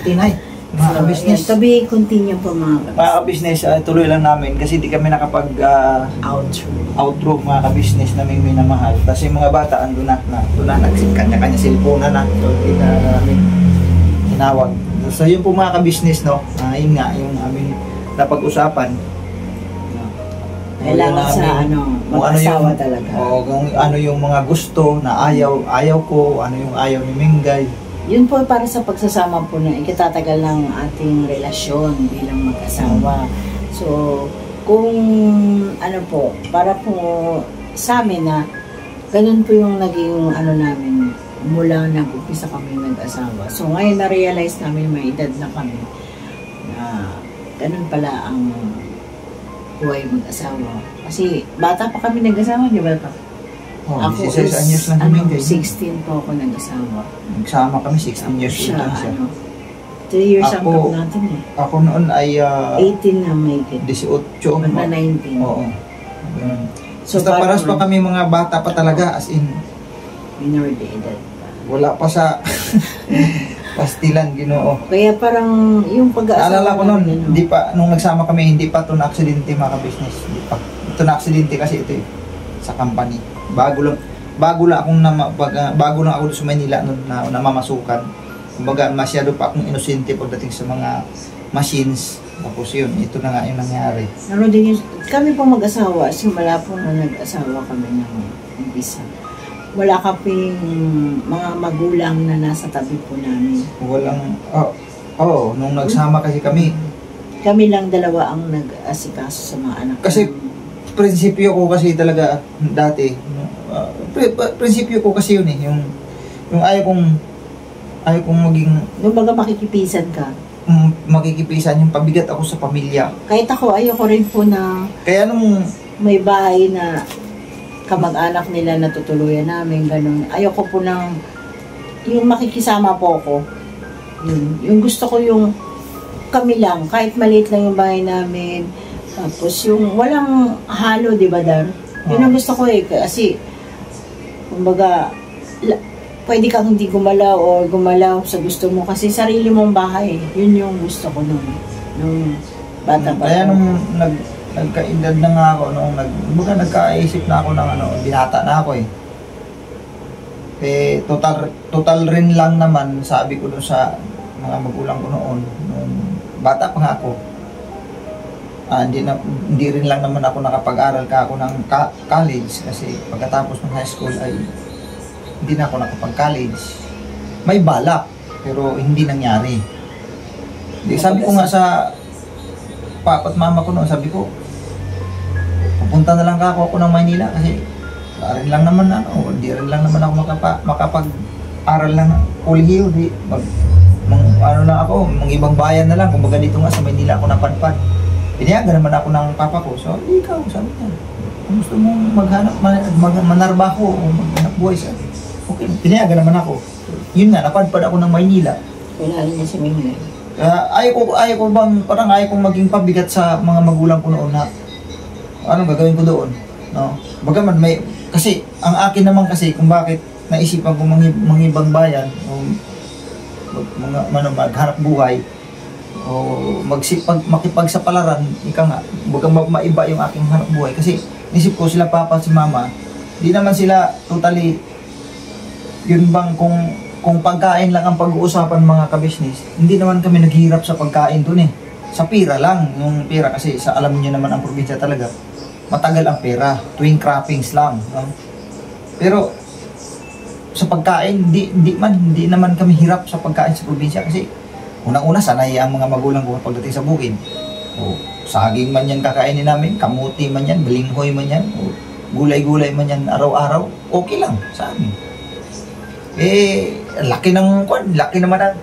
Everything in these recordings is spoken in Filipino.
swerte na mga ka-business. To be continue po mga ka-business, tuloy lang namin kasi di kami nakapag outro mga ka-business namin minamahal. Kasi mga bata ando na kanya-kanya cellphone na. So hindi na namin tinawag. So yun po mga ka-business, no? Yun nga yung aming napag-usapan. Kailangan sa mag-asawa talaga. Kung ano yung mga gusto na ayaw ko, ano yung ayaw ni Mingay. Yun po para sa pagsasama po na ikatatagal ng ating relasyon bilang mag-asawa. So, kung para po sa amin na ganun po yung naging namin mula nag-umpisa kami nag-asawa. So, ngayon na-realize namin may edad na kami na ganun pala ang buhay mag-asawa. Kasi bata pa kami nag-asawa, di ba pa? Ako 16 anyos lang kami. 16 po ako nag-asawa. Nagsama kami 16 years siya. 3 years ang ako, natin eh. Ako noon ay 18 na may 18 na 19. Oo. So paras pa kami mga bata pa talaga, as in minor de edad pa. Wala pa sa pastilan, Ginoo. Kaya parang yung pag-aasawa. Alala ko noon, hindi pa nung nagsama kami, hindi pa to na aksidente mga ka-business. Hindi pa. Ito na aksidente kasi ito sa company. Bago lang ako sa Manila noon na namamasukan. Kumbaga masyado pa akong inosente pagdating sa mga machines. Tapos yun, ito na nga yung nangyari. Ano din yun, kami po mag-asawa, simula po na nag-asawa kami ng umpisa. Wala kaming mga magulang na nasa tabi po namin. Walang, nung nagsama kasi kami. Kami lang dalawa ang nag-asikaso sa mga anak. Kasi prinsipyo ko kasi talaga dati, prinsipyo ko kasi yun yung ayaw kong maging, yung baga makikipisan ka. Makikipisan yung pabigat ako sa pamilya. Kahit ako, ayoko rin po na kaya nung may bahay na kamag-anak nila na tutuluyan namin, ganun. Ayoko po ng yung makikisama po ako. Yung gusto ko yung kami lang, kahit maliit lang yung bahay namin. Tapos yung walang halo, di ba, Dar? Yun ang gusto ko kasi kumbaga pwede kang hindi gumalaw o gumalaw sa gusto mo kasi sarili mong bahay. Yun yung gusto ko nung bata pa. Kaya nung nagkaedad na nga ako, nagkaisip na ako ng binata na ako total rin lang naman, sabi ko doon sa mga magulang ko noon, bata pa nga ako. Hindi rin lang naman ako nakapag-aral ako ng college kasi pagkatapos ng high school ay hindi na ako nakapag-college. May balak, pero hindi nangyari. Sabi ko nga sa papa at mama ko noon, sabi ko, pupunta na lang ako ng Maynila kasi rin lang naman hindi rin lang naman ako makapag-aral ng kolehiyo. Mga ibang bayan na lang, kumbaga dito nga sa Maynila ako napadpad. Pinayagan naman ako ng papa ko. So, ikaw, sabi niya, kung gusto mong manarbaho o maghanap buhay sa okay, pinayagan naman ako. Yun nga, napadpad ako ng Maynila. Kailangan niya si Mingay. Ayaw kong maging pabigat sa mga magulang ko noon na anong gagawin ko doon. No? Bagaman kasi ang akin naman kasi kung bakit naisipan ko mangibang bayan o maghanap buhay o makipagsapalaran, maiba yung aking hanap buhay. Kasi nisip ko sila papa at si mama, di naman sila totally, yun bang kung pagkain lang ang pag-uusapan mga ka-business, hindi naman kami naghihirap sa pagkain dun sa pera lang, yung pera kasi alam niyo naman ang probinsya talaga, matagal ang pera, tuwing croppings lang. No? Pero sa pagkain, hindi naman kami hirap sa pagkain sa probinsya kasi unang-una sanay ang mga magulang ko pagdating sa bukid. O saging man yan kakainin namin, kamuti man yan, balinghoy man yan, o gulay-gulay man yan araw-araw, okay lang sa amin. Laki naman ang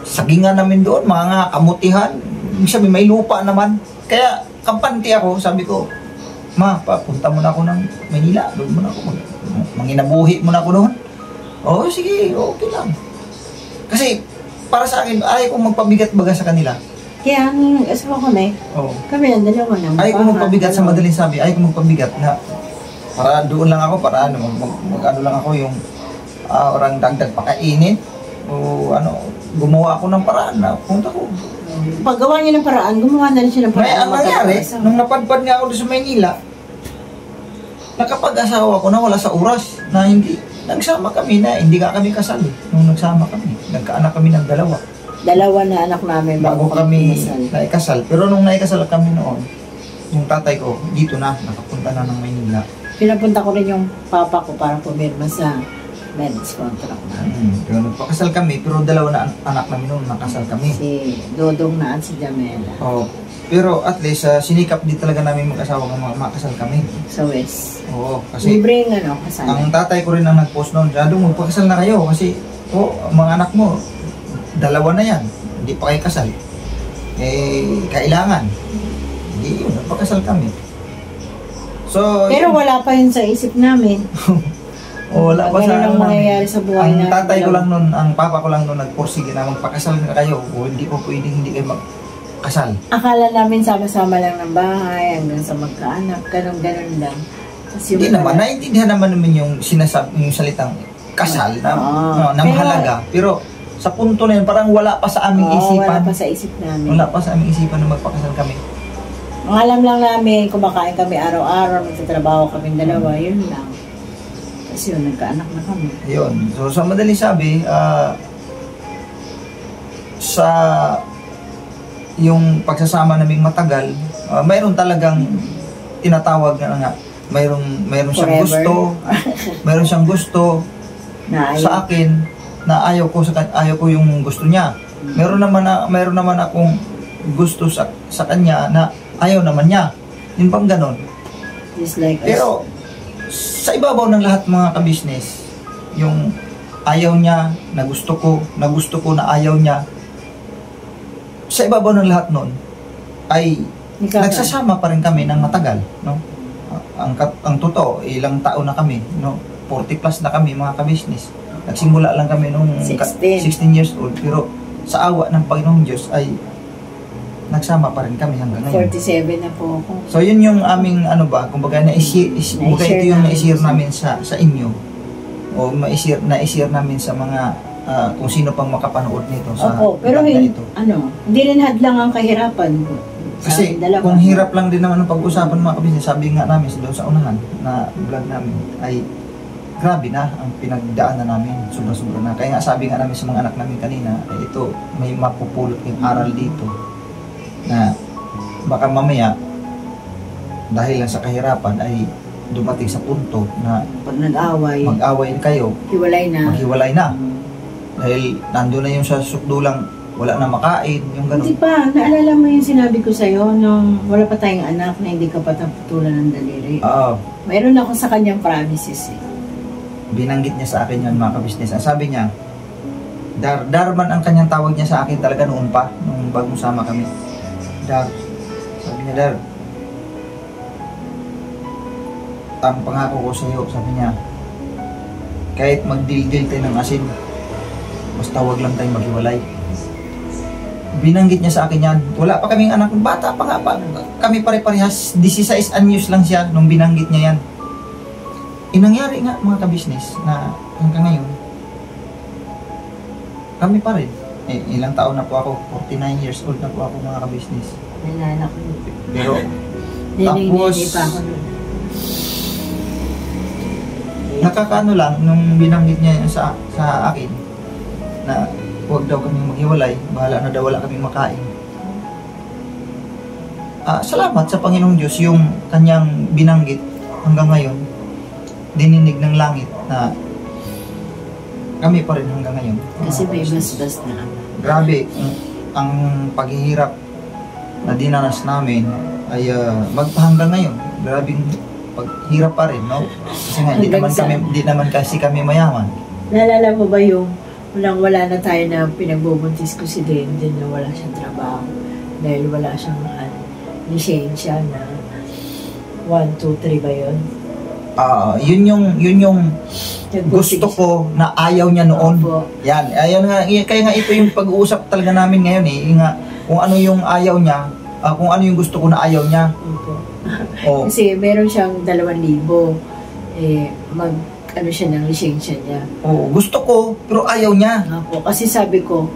sagingan namin doon, mga kamutihan, sabi may lupa naman. Kaya kampante ako, sabi ko, ma, papunta mo na ako ng Manila, doon mo na ako, manginabuhi mo na ako doon. Oo, sige, okay lang. Kasi, para sa akin, ayaw kong magpabigat baga sa kanila. Kaya, asawa ko na kami ang dalawa na. Ayaw kong magpabigat sa madaling sabi, ayaw kong magpabigat na, para doon lang ako, para mag lang ako yung, orang dagdag pakainit, o gumawa ako ng paraan na punta ko. Paggawa niya ng paraan, gumawa na rin siya ng May paraan. ang nangyari, nung napadpad nga ako doon sa Maynila, nakapag-asawa ko na wala sa oras na hindi. Nagsama kami na, hindi nga kami kasal eh. Nung nagsama kami, nagkaanak kami ng dalawa. Dalawa na anak namin Bago kami kinasal. naikasal. Pero nung naikasal kami noon, yung tatay ko, dito na, nakapunta na ng Maynila. Pinapunta ko rin yung papa ko para pumirma sa marriage contract namin. Pero nagpakasal kami, pero dalawa na anak namin noon, nakasal kami. Si Dodong na at si Jamela. Oh, pero at least, sinikap din talaga namin mag-asawa ng makasal kami. Sa West. Oo, kasi Libre yung kasal. ang tatay ko rin ang nag-post noon, Jado, magpakasal na kayo kasi mga anak mo, dalawa na yan, hindi pa kayo kasal. Eh, kailangan. Hindi yun, nagpakasal kami. So, Pero wala pa yun sa isip namin. wala pa sa Ganun ang mangyayari sa buhay ang natin. tatay ko lang noon, ang papa ko lang noon, nagporsige na magpakasal na kayo o hindi po pwedeng hindi kayo magkasal. Akala namin sama-sama lang ng bahay hanggang sa magkaanak. Ganun-ganun lang. Tas yung Hindi naman, naiintindihan naman yung sinasabi, yung salitang kasal na, na mahalaga. Pero sa punto na yun, parang wala pa sa aming isipan. Wala pa sa isip namin. Wala pa sa aming isipan na magpakasal kami. Ang alam lang namin, kumakain kami araw-araw, magtatrabaho kami dalawa, yun lang. Tapos yun, nagkaanak na kami. Yun. So, sa madaling sabi, sa yung pagsasama naming matagal, mayroon talagang tinatawag na nga, mayroon siyang Forever. gusto, mayroon siyang gusto Na sa akin na ayaw ko yung gusto niya. Mayroon naman akong gusto sa kanya na ayaw naman niya. Yung pang ganon. just like us. Pero sa ibabaw ng lahat mga kabisnes, yung ayaw niya, na gusto ko na ayaw niya, sa ibabaw ng lahat nun, ay nagsasama pa rin kami ng matagal, no? Ang totoo, ilang taon na kami, no? 40 plus na kami mga kabisnes. Nagsimula lang kami nung 16 years old, pero sa awa ng Panginoong Diyos ay nagsama pa rin kami hanggang ngayon. 47 na po ako. So yun yung aming kumbaga kumbaga ito yung na-share namin sa inyo o na-share namin sa mga kung sino pang makapanood nito sa Opo, pero vlog na ito. hindi rin hadlang ang kahirapan. Kasi kung hirap lang din naman ang pag-usapan mga kabisnes, sabi nga namin doon sa unahan na vlog namin ay grabe na ang pinagdaanan namin, sobra-sobra na. Kaya nga sabi nga namin sa mga anak namin kanina, ay ito may mapupulot yung aral dito na baka mamaya dahil lang sa kahirapan ay dumating sa punto na pag nag-away, mag-away kayo, maghiwalay na. Dahil nandun na yung sa sukdulang wala na makain, yung Hindi gano'n. pa, naalala mo yung sinabi ko sa'yo nung wala pa tayong anak na hindi ka pataputulan ng daliri. Oo, Mayroon ako sa kanyang promises eh. binanggit niya sa akin yun mga kabisnes. Ang sabi niya, Darman ang kanyang tawag niya sa akin talaga noon pa, nung bagong sama kami. Dar, sabi niya, Dar, ang pangako ko sa iyo, sabi niya, kahit magdildil tayo ng asin, basta wag lang tayong maghiwalay. Binanggit niya sa akin yan. Wala pa kaming anak, bata pa nga pa. Kami pare-parehas, 16 anyos lang siya nung binanggit niya yan. Inangyari nga mga kabisnes na hanggang ngayon, kami pa rin. Ilang taon na po ako, 49 years old na po ako mga kabisnes. Nalala ko. Pero, Hindi pa ako nun. nakakaano lang, nung binanggit niya yan sa akin, na huwag daw kaming maghiwalay, bahala na daw wala kaming makain. Salamat sa Panginoong Diyos, yung kanyang binanggit hanggang ngayon, dininig ng langit na kami pa rin hanggang ngayon. Kasi may basbas na. Grabe, ang paghihirap na dinanas namin ay hanggang ngayon. Grabing paghirap pa rin, no? Kasi nga, di naman kasi kami mayaman. Naalala mo ba yung wala na tayo na pinagbubuntis ko si Denden na wala siyang trabaho dahil wala siyang lisensya na 1, 2, 3 ba yun? Yun yung gusto ko na ayaw niya noon. Opo. Yan, ayun nga, kaya nga ito yung pag-uusap talaga namin ngayon nga, kung ano yung ayaw niya, kung ano yung gusto ko na ayaw niya. Opo. Oh. Kasi meron siyang 2,000 ano siya ng lisensya niya. Oh, gusto ko pero ayaw niya. Opo. Kasi sabi ko,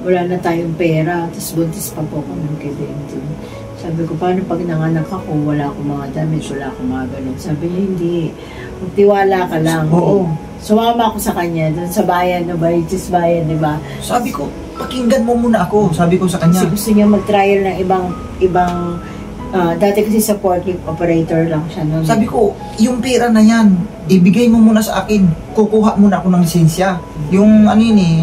wala na tayong pera, tapos buntis pa po ako ng kay Benton. Sabi ko, paano pag nanganak ako, wala akong mga damit, wala akong mga ganun. Sabi niya, hindi. Magtiwala ka lang. Oo. Sumama ako sa kanya, doon sa bayan, no, Baritis bayan, di ba? Sabi ko, pakinggan mo muna ako. Sabi ko sa kanya. Kasi gusto niya mag-trial ng ibang dati kasi sa forklift operator lang siya noon. Sabi ko, yung pera na yan, ibigay mo muna sa akin. Kukuha muna ako ng lisensya. Yung ano yun eh,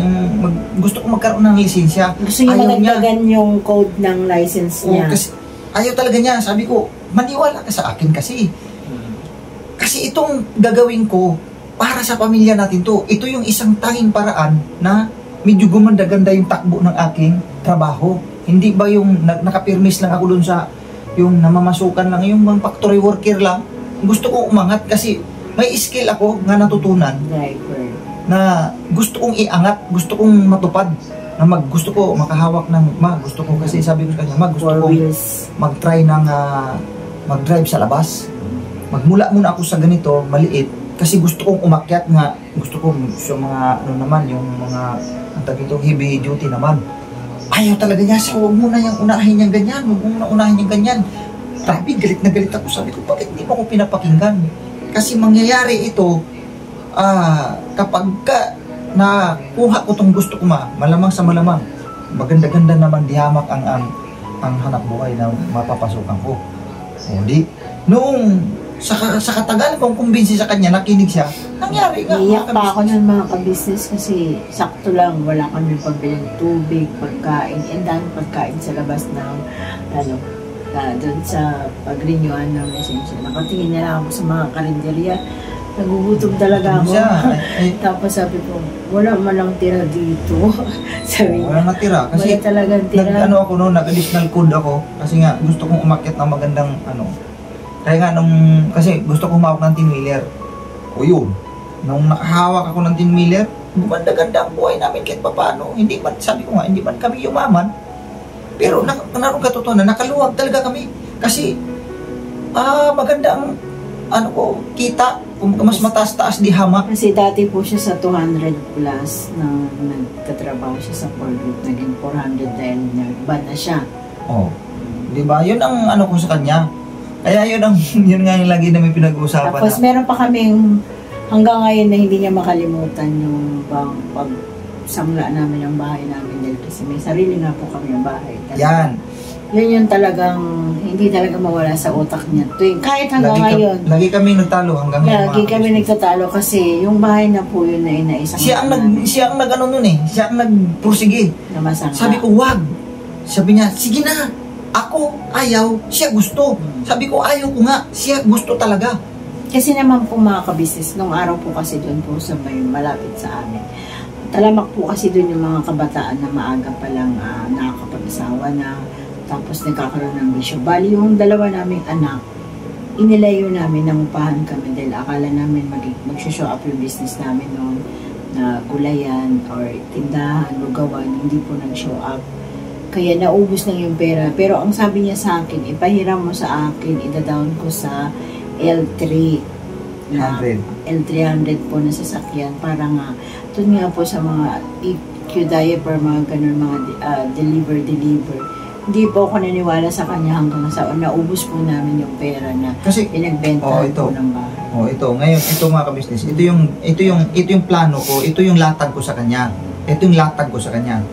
gusto ko magkaroon ng lisensya. Gusto niya madagdagan yung code ng license niya. Kasi ayaw talaga niya. Sabi ko, maniwala ka sa akin kasi. Kasi itong gagawin ko, para sa pamilya natin to. Ito yung isang tanging paraan na medyo gumanda-ganda yung takbo ng aking trabaho. Hindi ba yung nakapirmis lang ako dun sa yung namamasukan lang, yung mga factory worker lang. Gusto ko umangat kasi may skill ako nga natutunan Driver. na gusto kong iangat, gusto kong matupad. Na gusto ko makahawak ng, gusto ko kasi sabi ko sa kanya, gusto ko mag-try ng mag-drive sa labas. Magmula muna ako sa ganito, maliit, kasi gusto kong umakyat nga, gusto ko sa mga, ano naman, yung mga, ang tawag ito, heavy duty naman. Ayaw talaga niya, so huwag mo na yung unahin niyang ganyan, huwag mo na unahin niyang ganyan. Grabe, galit na galit ako. Sabi ko, bakit hindi mo ako pinapakinggan? Kasi mangyayari ito, kapag nakuha ko itong gusto ko malamang sa malamang, maganda-ganda naman dihamak ang hanap buhay na mapapasukan ko. O di, noong sa katagal kong kumbinsi sa kanya, nakinig siya, nangyari nga. Iiyak pa ako ng mga ka-business kasi sakto lang, wala kami pagbilang tubig, pagkain, and dahil pagkain sa labas ng, doon sa pag-renewan ng lisensya. Nakatingin na lang ako sa mga karinderya, nagugutom talaga ako. Tapos sabi ko, wala malang tira dito. Sabi niya, wala natira. Kasi wala talagang tira. Nag-additional code ako, kasi nga gusto kong umakyat ng magandang, kaya nga kasi gusto ko humawak ng tin-wheeler. O yun, nung nakahawak ako ng tin-wheeler, gumanda-ganda ang buhay namin kahit paano. Hindi man, sabi ko nga, hindi man kami yumaman. Pero naroon katotohanan, nakaluwag talaga kami. Kasi, maganda ang, kita. Kung mas mataas-taas di hamak. Kasi dati po siya sa 200 plus nang nagtatrabaho siya sa forklift. Naging 400 dahil nag-ban na siya. Oh. Di ba? Yun ang ko sa kanya. Kaya yun nga yung lagi namin pinag-uusapan. Tapos meron pa kaming hanggang ngayon na hindi niya makalimutan yung pagsangla namin ng bahay namin dahil kasi may sarili nga po kami ng bahay. Yan. Yun yung talagang hindi talaga mawala sa utak niya. Kahit hanggang ngayon. Lagi kami nagtalo hanggang ngayon. Lagi kami nagtatalo kasi yung bahay na po yun na inaisang. Siya ang nag-ano nun eh. Siya ang nagpursige. Sabi ko, wag. Sabi niya, sige na. Ako, ayaw. Siya gusto. Sabi ko, ayaw ko nga. Siya gusto talaga. Kasi naman po mga kabisnes, nung araw po kasi doon po sa may malapit sa amin. Talamak po kasi doon yung mga kabataan na maaga pa lang nakakapag-asawa na. Tapos nagkakaroon ng bisyo. Bali yung dalawa naming anak, inilayo namin, nangupahan kami dahil akala namin mag-show up yung business namin noon na gulayan or tindahan, lugawan, hindi po nag-show up. Kaya naubos na yung pera. Pero ang sabi niya sa akin, ipahiram mo sa akin, ida-down ko sa L3 na L300 po na sasakyan para nga, doon nga po sa mga EQ diaper, mga ganun, mga deliver. Hindi po ako naniwala sa kanya hanggang sa naubos po namin yung pera na kasi pinagbenta po ng bahay. Ito. Ngayon, ito mga ka-business, ito yung plano ko, ito yung latag ko sa kanya. Ito yung latag ko sa kanya.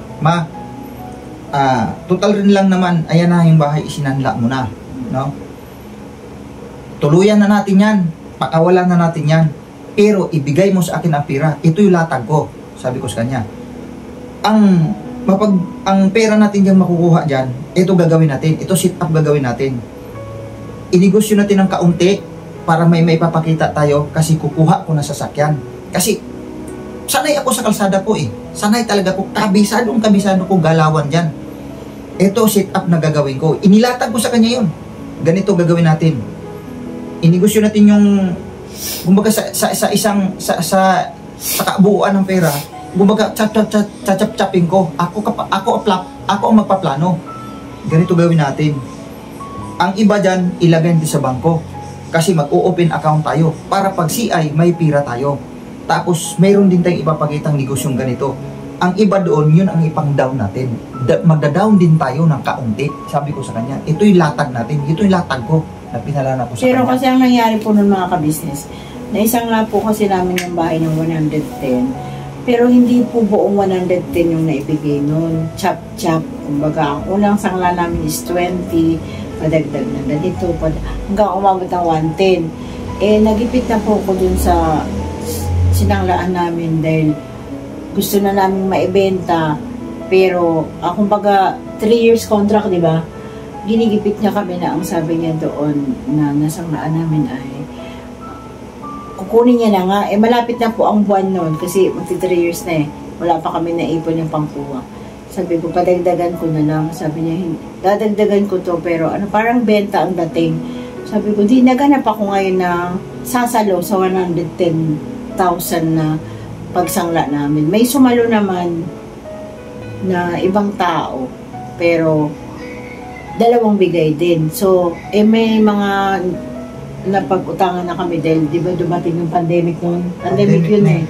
Total rin lang naman, ayan na yung bahay, isinanla mo na. No? Tuluyan na natin yan. Pakawalan na natin yan. Pero ibigay mo sa akin ang pera. Ito yung latag ko. Sabi ko sa kanya. Ang pera natin dyan makukuha dyan, ito gagawin natin. Ito sit up gagawin natin. Inegosyo natin ng kaunti para may papakita tayo kasi kukuha ko na sasakyan. Kasi sanay ako sa kalsada po eh. Sanay talaga ko. Kabisado ko galawan dyan. Ito sit up na gagawin ko. Inilatag ko sa kanya yun. Ganito gagawin natin. Inegosyo natin yung kumbaga sa kabuuan ng pera. Kumbaga chachap-chapin ko. Ako ang magpaplano. Ganito gawin natin. Ang iba dyan, ilagay din sa bangko. Kasi mag-o-open account tayo. Para pag CI, may pira tayo. Tapos, mayroon din tayong ipapakitang negosyong ganito. ang iba doon, yun ang ipang-down natin. Magda-down din tayo ng kaunti. Sabi ko sa kanya, ito yung latag natin. Ito yung latag ko na pinalala ko sa Pero kanya. kasi ang nangyari po nun mga kabisnes, naisang nga po kasi namin yung bahay ng 110. Pero hindi po buong 110 yung naibigay nun. Chop-chop. Kumbaga, ang unang sangla namin is 20. Padagdag na ganito. Hanggang umabot ng 110. Eh, nagipit na po ko dun sa sinanglaan namin dahil gusto na namin maibenta. Pero, kumbaga, 3 years contract, di ba? Ginigipit niya kami na ang sabi niya doon na nasanglaan namin ay kukunin niya na nga. Eh, malapit na po ang buwan noon kasi magti 3 years na eh. Wala pa kami naipon yung pangkuha. Sabi ko, padagdagan ko na lang. Sabi niya, dadagdagan ko to pero ano, parang benta ang dating. Sabi ko, di naganap ako ngayon na sasalo sa 110,000 na pagsangla namin. May sumalo naman na ibang tao pero dalawang bigay din. So, may mga napag-utangan na kami dahil di ba dumating yung pandemic noon? Pandemic yun eh.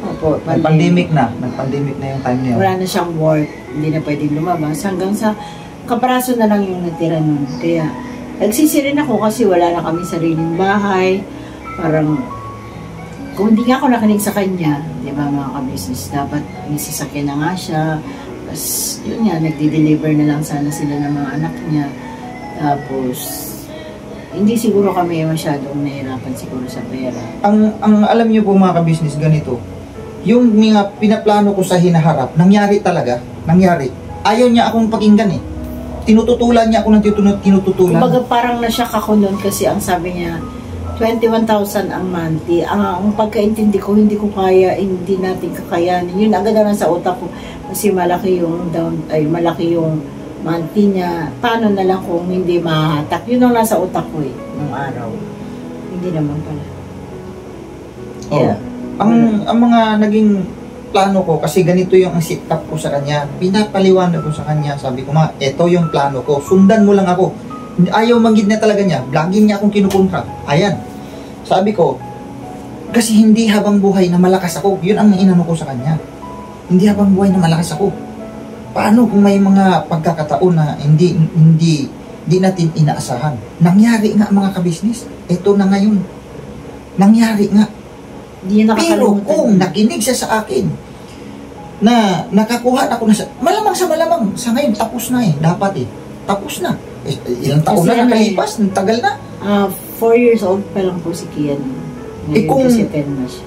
Opo, Nag-pandemic na. Nag-pandemic na yung time niya. Wala na siyang work. Hindi na pwedeng lumabas. Hanggang sa kaparaso na lang yung natira noon. Kaya, nagsisirin ako kasi wala na kami sariling bahay. Parang, kung hindi nga ako nakinig sa kanya, di ba mga ka-business, dapat may sasakyan na nga siya. Tapos, yun nga, nagdi-deliver na lang sana sila ng mga anak niya. Tapos, hindi siguro kami masyadong nahirapan siguro sa pera. Ang alam niyo po mga ka-business, ganito. Yung mga pinaplano ko sa hinaharap, nangyari talaga. Nangyari. Ayaw niya akong pakinggan eh. Tinututulan niya ako ng tinututulan. Kumbaga parang nasyak ako noon kasi ang sabi niya, 21,000 ang monthly. Ang pagkaintindi ko, hindi ko kaya, hindi natin kakayanin. Yun agad na sa utak ko kasi malaki yung malaki yung monthly niya. Paano na lang kung hindi mahahatak? Yun ang nasa utak ko eh, nung araw. Hindi naman pala. Yeah. Ang mga naging plano ko, kasi ganito yung sit up ko sa kanya, pinapaliwanag ko sa kanya, sabi ko eto yung plano ko, sundan mo lang ako. Ayaw manggid na talaga niya, vlogging niya akong kinukontra. Ayan. Sabi ko, kasi hindi habang buhay na malakas ako, yun ang inano ko sa kanya. Hindi habang buhay na malakas ako. Paano kung may mga pagkakataon na hindi natin inaasahan? Nangyari nga mga kabisnes. Ito na ngayon. Nangyari nga. Pero kung nakinig siya sa akin, na nakakuha ako na malamang sa ngayon, tapos na eh. Dapat eh. Tapos na. Ilang taon na nakalipas, tagal na. 4 years old pa lang po si Kian. Ngayon kung kasi 10 na siya.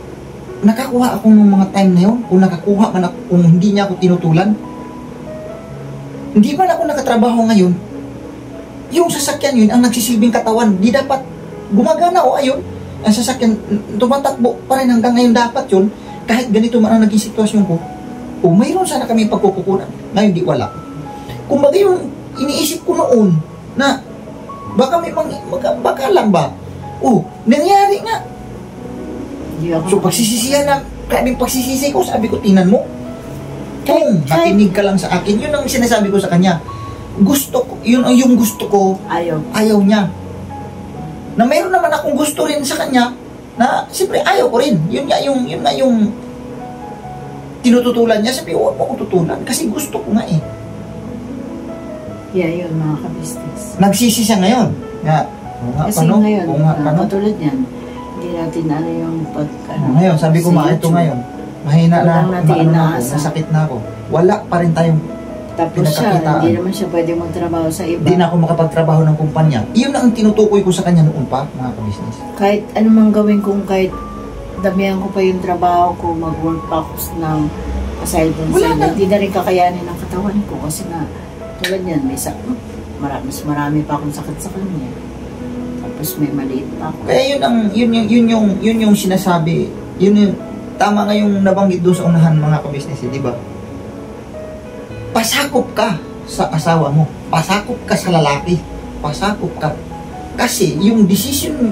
Nakakuha ako ng mga time na yun, kung nakakuha man ako, kung hindi niya ako tinutulan, hindi man ako nakatrabaho ngayon, yung sasakyan yun, ang nagsisilbing katawan, di dapat gumagana o ayun, ang sasakyan, tumatakbo pa rin hanggang ngayon dapat yun, kahit ganito man ang naging sitwasyon ko, mayroon sana kami pagkukukunan, ngayon di wala. Kung baga yung iniisip ko noon, na baka may baka lang ba, nangyari nga. So pagsisisihan na, grabing pagsisisi ko, sabi ko, tingnan mo, kung nakinig ka lang sa akin, yun ang sinasabi ko sa kanya. Gusto ko, yun ang yung gusto ko, ayaw niya. Na mayroon naman akong gusto rin sa kanya, na siyempre ayaw ko rin. Yun nga yung tinututulan niya. Sabi, huwag mo ko tutulan, kasi gusto ko nga eh. Yeah, yun mga ka-business. Nagsisi siya ngayon. Kasi ngayon, katulad yan, hindi natin ano yung ngayon, sabi ko ito ngayon. Mahina na, nasakit na ako. Wala pa rin tayong tapos siya, hindi naman siya pwede magtrabaho sa iba. Hindi na ako makapagtrabaho ng kumpanya. Iyon ang tinutukoy ko sa kanya noon pa, mga ka-business. Kahit ano mang gawin kong, kahit damihan ko pa yung trabaho ko, mag-work pa ako ng aside and side, hindi na rin kakayanin ang katawan ko kasi nga, tulad yan, mas marami pa akong sakit sa kanya. Tapos may maliit pa ako. Kaya yun yung sinasabi, yun yung tama nga yung nabanggit doon sa unahan mga ka-business, di ba? Pasakop ka sa asawa mo. Pasakop ka sa lalaki. Pasakop ka. Kasi yung decision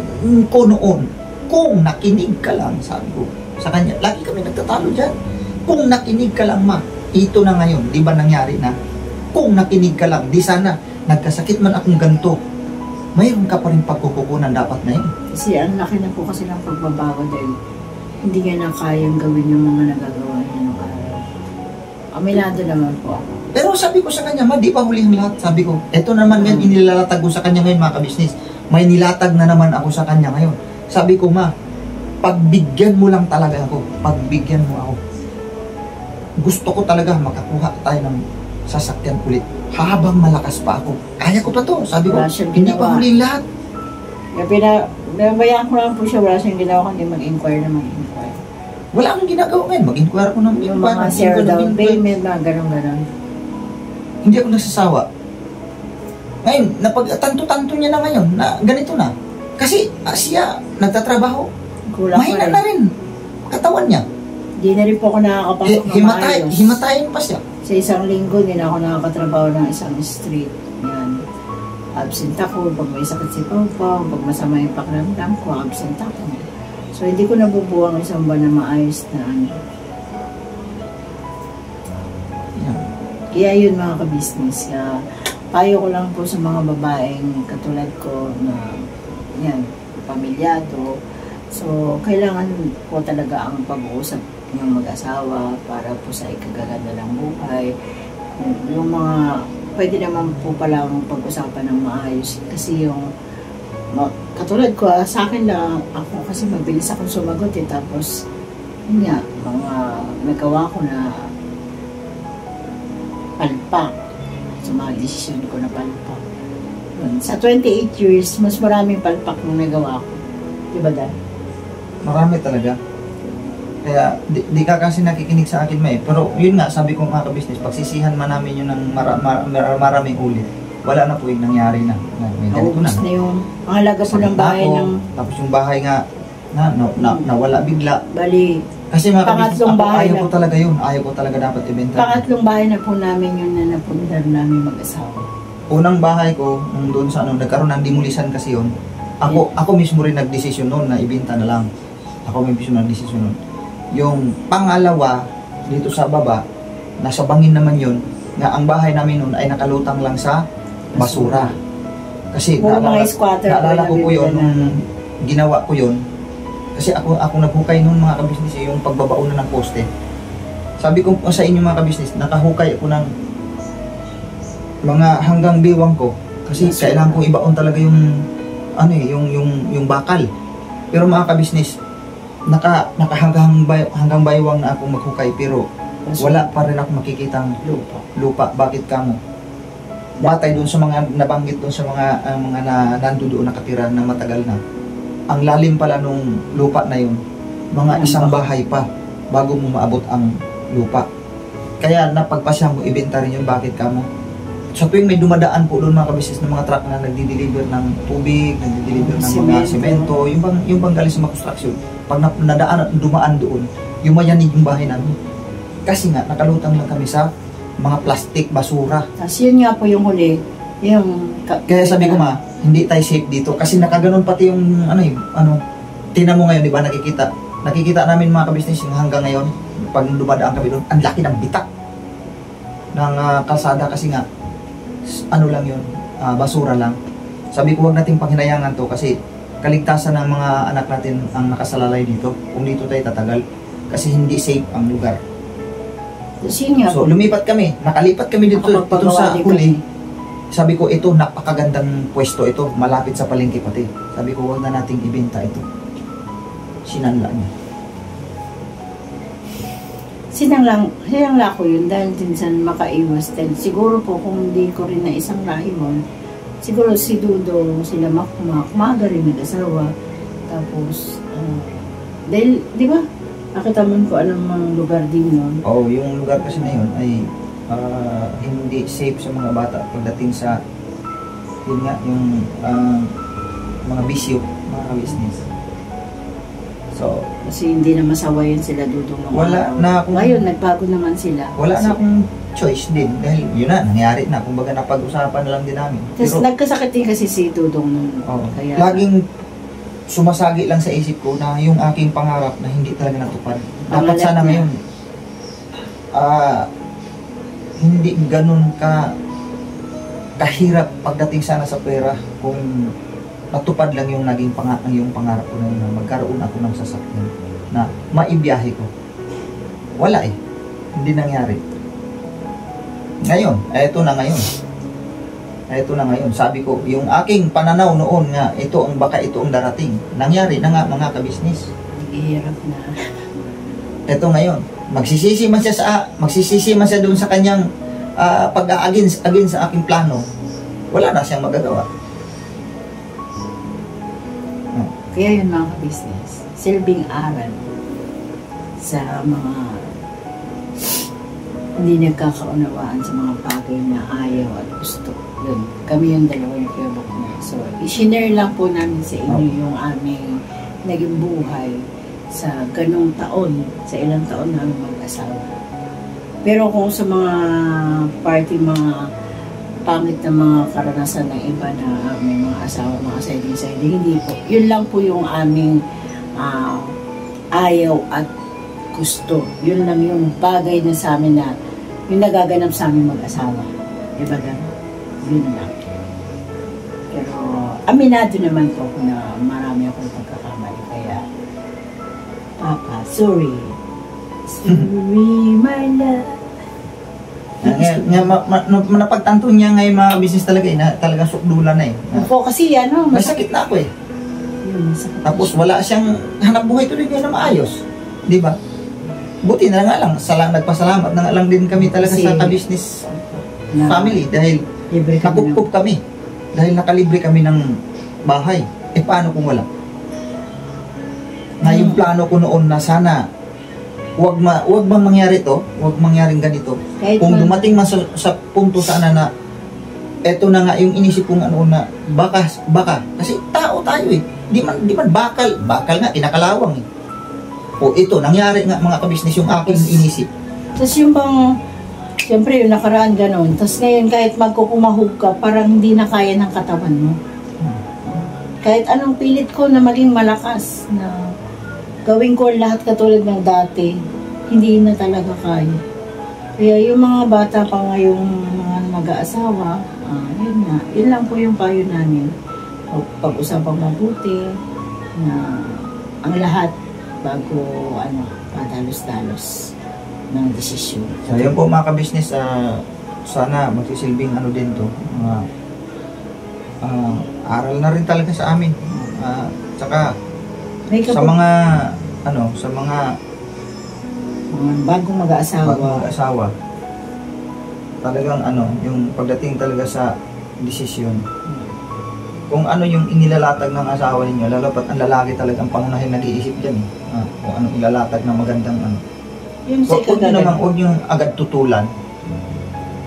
ko noon, kung nakinig ka lang, sabi ko sa kanya, lagi kami nagtatalo dyan. Kung nakinig ka lang ito na ngayon, di ba nangyari na? Kung nakinig ka lang, di sana, nagkasakit man akong ganito, mayroon ka pa rin pagkukunan dapat na yun. Kasi ang laki na po kasi ng pagbabago dahil hindi niya na kayang gawin yung mga nagagawa niya nung araw. Aminado naman po ako. Pero sabi ko sa kanya, ma, di pa huli ang lahat. Sabi ko, eto naman yan, inilalatag ko sa kanya ngayon, mga kabisnes. May nilatag na naman ako sa kanya ngayon. Sabi ko, ma, pagbigyan mo lang talaga ako. Pagbigyan mo ako. Gusto ko talaga makakuha tayo ng sasakyan ulit. Habang malakas pa ako. Kaya ko pa to. Sabi ko, Wala siyang hindi ginawa. pa huli ang lahat. Pinabayaan ko lang po siya, wala siyang ginawa kundi mag-inquire na mag-inquire. Wala akong ginagawa ngayon. Mag-inquire ako ng Yung mga zero down payment, mga ganun-ganun. Hindi ako nagsasawa. Ngayon, napag-tanto-tanto niya na ngayon na ganito na. Kasi siya nagtatrabaho. Kulang pa Mahina rin. na rin. Katawan niya. Di na rin po ako nakakapasok ng maayos. Himatayin pa siya. Sa isang linggo, hindi na ako nakakatrabaho ng isang street. Yan. Absent ako pag may sakit si Papa, pag masama yung pakiramdam ko, absent ako. So, hindi ko nabubuang isang buwan na maayos na ano. Yan. Kaya yun mga ka-business. Payo ko lang po sa mga babaeng katulad ko na yan, pamilyado. So, kailangan po talaga ang pag-uusap ng mag-asawa para po sa ikagaganda ng buhay. Yung mga, pwede naman po palang pag-usapan ng maayos. Kasi yung, katulad ko, sa akin lang, ako kasi mabilis akong sumagot eh. Tapos, yun nga, mga nagawa ko na palpak. So, mga desisyon ko na palpak. Yun. Sa 28 years, mas maraming palpak nung nagawa ko. Diba, Dan? Marami talaga. Kaya, di ka kasi nakikinig sa akin, May. Pero, yun nga, sabi ko mga ka-business, pagsisihan man namin yun ng maraming ulit. Wala na po yung nangyari na. May ganito Naubos na yung halaga po ng bahay Ako, ng tapos yung bahay nga, nawala bigla. bali. Kasi mga ka-business, Pangatlong ako, bahay ayaw na. ko talaga yun. Ayaw ko talaga dapat ibenta. Pangatlong bahay na po namin yun na napundar namin mag-asawa. Unang bahay ko, nung doon sa nagkaroon ng demulisan kasi yun, ako mismo rin nagdesisyon noon na ibenta na lang. Ako mismo nagdesisyon noon. Yung pangalawa, dito sa baba, nasa bangin naman yun, na ang bahay namin noon ay nakalutang lang sa basura. Kasi Puro mga squatter po naalala ko po nabibili yun, na. nung ginawa ko yun, kasi ako naghukay noon mga kabisnes, yung pagbabao na ng poste. Sabi ko sa inyo mga kabisnes, nakahukay ako ng mga hanggang biwang ko. Kasi kailangan kong ibaon talaga yung yung bakal. Pero mga kabisnes, hanggang baywang na akong maghukay, pero wala pa rin ako makikitang lupa. Bakit kamo? Batay doon sa mga nabanggit doon sa mga nandoon nakatira na matagal na. Ang lalim pala nung lupa na yun, mga isang bahay pa bago mo maabot ang lupa. Kaya napagpasya mo ibenta rin yun. Bakit kamo? Sa tuwing may dumadaan po doon mga kabisnes ng mga truck na nagdi-deliver ng tubig, nagdi-deliver ng mga semento, yung bang galing sa mga construction, pag nadaan at dumaan doon, yumayanig yung bahay namin. Kasi nga, nakalutang lang kami sa mga plastic, basura. Tapos yun nga po yung huli, yung... Kaya sabi ko hindi tayo safe dito. Kasi nakaganon pati yung, tinan mo ngayon, di ba, nakikita namin mga kabisnes yung hanggang ngayon, pag dumadaan kami doon, ang laki ng bitak ng kalsada kasi nga, lang yun, basura lang. Sabi ko, huwag nating panghinayangan to kasi kaligtasan ng mga anak natin ang nakasalalay dito. Kung dito tayo tatagal, kasi hindi safe ang lugar. So, lumipat kami. Nakalipat kami dito sa huli. Sabi ko, ito, napakagandang pwesto ito. Malapit sa palengke pati. Sabi ko, huwag na nating ibenta ito. Sinanla niya. Sinangla ko yun dahil din sa makaiwas. Dahil siguro po kung hindi ko rin na isang rahimon, siguro si Dudong, sila Makmaga rin nag-asawa. Tapos, dahil, di ba, nakita mo ko anong lugar din nun. Oo, yung lugar kasi na yun ay hindi safe sa mga bata pagdating sa yun nga, yung mga bisyo, mga business. So, kasi hindi na masawa yun sila Dudong. Wala na akong... Ngayon, nagbago naman sila. Wala na akong choice din. Dahil yun na, nangyari na. Kumbaga napag-usapan na lang din namin. Tapos nagkasakit din kasi si Dudong nun. Kaya, laging sumasagi lang sa isip ko na yung aking pangarap na hindi talaga natupad. Dapat sana ngayon, hindi ganun kahirap pagdating sana sa pera kung natupad lang yung naging pangarap ko na yun, na magkaroon ako ng sasakyan na maibiyahe ko. Wala eh. Hindi nangyari. Ngayon, eto na ngayon. Eto na ngayon. Sabi ko, yung aking pananaw noon nga, baka ito ang darating. Nangyari na nga mga kabisnes. Hirap na. Eto ngayon, magsisisi man siya doon sa kanyang pag-against sa aking plano. Wala na siyang magagawa. Kaya yun mga business, silbing aral sa mga hindi nagkakaunawaan sa mga bagay na ayaw at gusto. Yun, kami yung dalawa yung kiyabok na. So, i-share lang po namin sa inyo yung aming naging buhay sa ganong taon, sa ilang taon namin mag-asawa. Pero kung sa mga party, mga pangit na mga karanasan ng iba na may mga asawa, mga siding-siding, hindi po. Yun lang po yung aming ayaw at gusto. Yun lang yung bagay na sa amin na yung nagaganap sa amin mag-asawa. Diba gano'n? Yun lang. Pero aminado naman po na marami akong pagkakamali. Kaya, Papa, sorry. Sorry, my love. Napagtanto niya ngayon mga business talaga talaga sukdulan na Opo, kasi may sakit na ako Tapos wala siyang hanap buhay tuloy na maayos. Di ba? Buti na nga lang, nagpasalamat na nga lang din kami talaga sa ka-business family dahil nakupkup kami. Dahil nakalibre kami ng bahay. Paano kung wala? Na yung plano ko noon na sana wag bang mangyari to, wag mangyaring ganito. Kung dumating man sa punto sana na eto na nga yung inisip kong na baka kasi tao tayo di man bakal nga kinakalawang o ito nangyari nga mga kabisnes yung aking inisip. Tapos yung bang siyempre yung nakaraan ganun, tapos ngayon kahit magkukumahog ka parang hindi na kaya ng katawan mo. Kahit anong pilit ko na maging malakas na gawin ko lahat katulad ng dati, hindi na talaga kaya. Kaya yung mga bata pa ngayong mga mag-aasawa, yun lang po yung payo namin. Pag-usapang mabuti na ang lahat bago padalos-dalos ng desisyon. So yun po mga ka-business, sana magsisilbing din to. Aral na rin talaga sa amin. Tsaka sa mga bagong mag-aasawa, talagang yung pagdating talaga sa desisyon, kung ano yung inilalatag ng asawa ninyo, lalo pat ang lalaki talagang pangunahin nag-iisip dyan kung anong ilalatag ng magandang huwag nyo agad tutulan,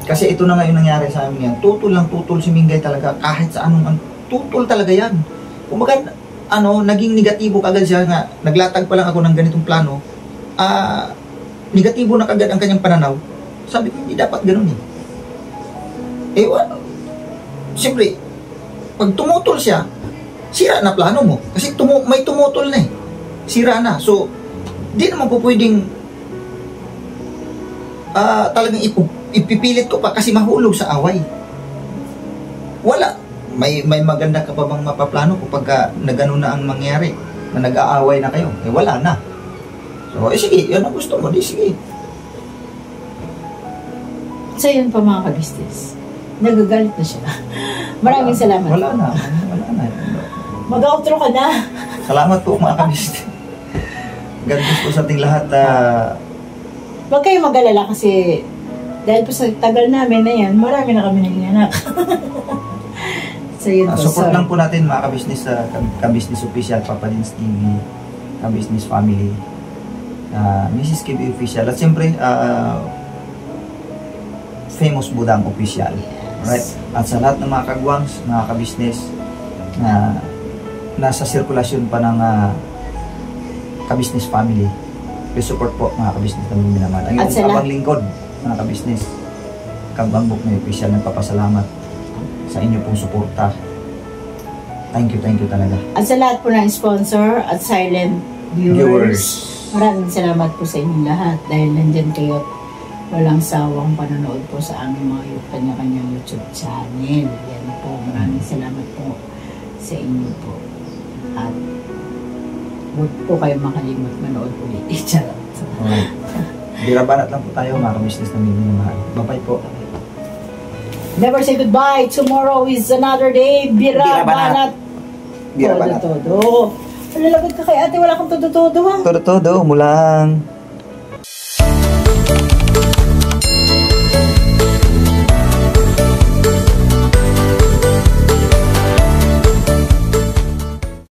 kasi ito na nga yung nangyari sa amin yan. Tutol si Mingay talaga, kahit sa anong tutol talaga yan. Kumbaga naging negatibo kagad siya nga, naglatag pa lang ako ng ganitong plano, negatibo na kagad ang kanyang pananaw. Sabi ko, hindi dapat ganun siyempre, pag tumutol siya, sira na plano mo. Kasi may tumutol na sira na. So, di naman po pwedeng talagang ipipilit ko pa kasi mahulog sa away. Wala. May maganda ka pa bang mapaplano kapag na gano'n na ang mangyari, na nag-aaway na kayo? Wala na. So, sige, yun ang gusto mo, sige. So, yun pa mga ka-business. Nagagalit na siya. Maraming salamat. Wala na. Mag-outro ka na. Salamat po mga ka-business. God bless po sa ating lahat. Huwag kayong mag-alala kasi dahil po sa tagal namin na yan, marami na kami naging anak. So, yun po. Support lang po natin mga ka-business, ka-business official, Papa Dins TV, ka-business family, Mrs. KB official, at siyempre famous Budang official. Right? At sa lahat ng mga kagwangs, mga ka-business na nasa sirkulasyon pa ng ka-business family, please support po mga ka-business na minamahal. Ang iyong abang lingkod mga ka-business, Kabangbok na official, nagpapasalamat sa inyo pong suporta. Thank you talaga. At sa lahat po ng sponsor at silent viewers, maraming salamat po sa inyong lahat dahil nandyan kayo at walang sawang panonood po sa aming mga kanya-kanyang YouTube channel. Yan po, maraming salamat po sa inyo po. At huwag po kayo makalimot manood ulit. Charot. Alright. Birabanat lang po tayo mga ka-business na minamahal. Bye-bye po. Never say goodbye. Tomorrow is another day. Bira, Bira banat. banat. Bira banat. Todo. Malalagod ka kay ate. Wala kang todo-todo ha. Todo-todo, umulang.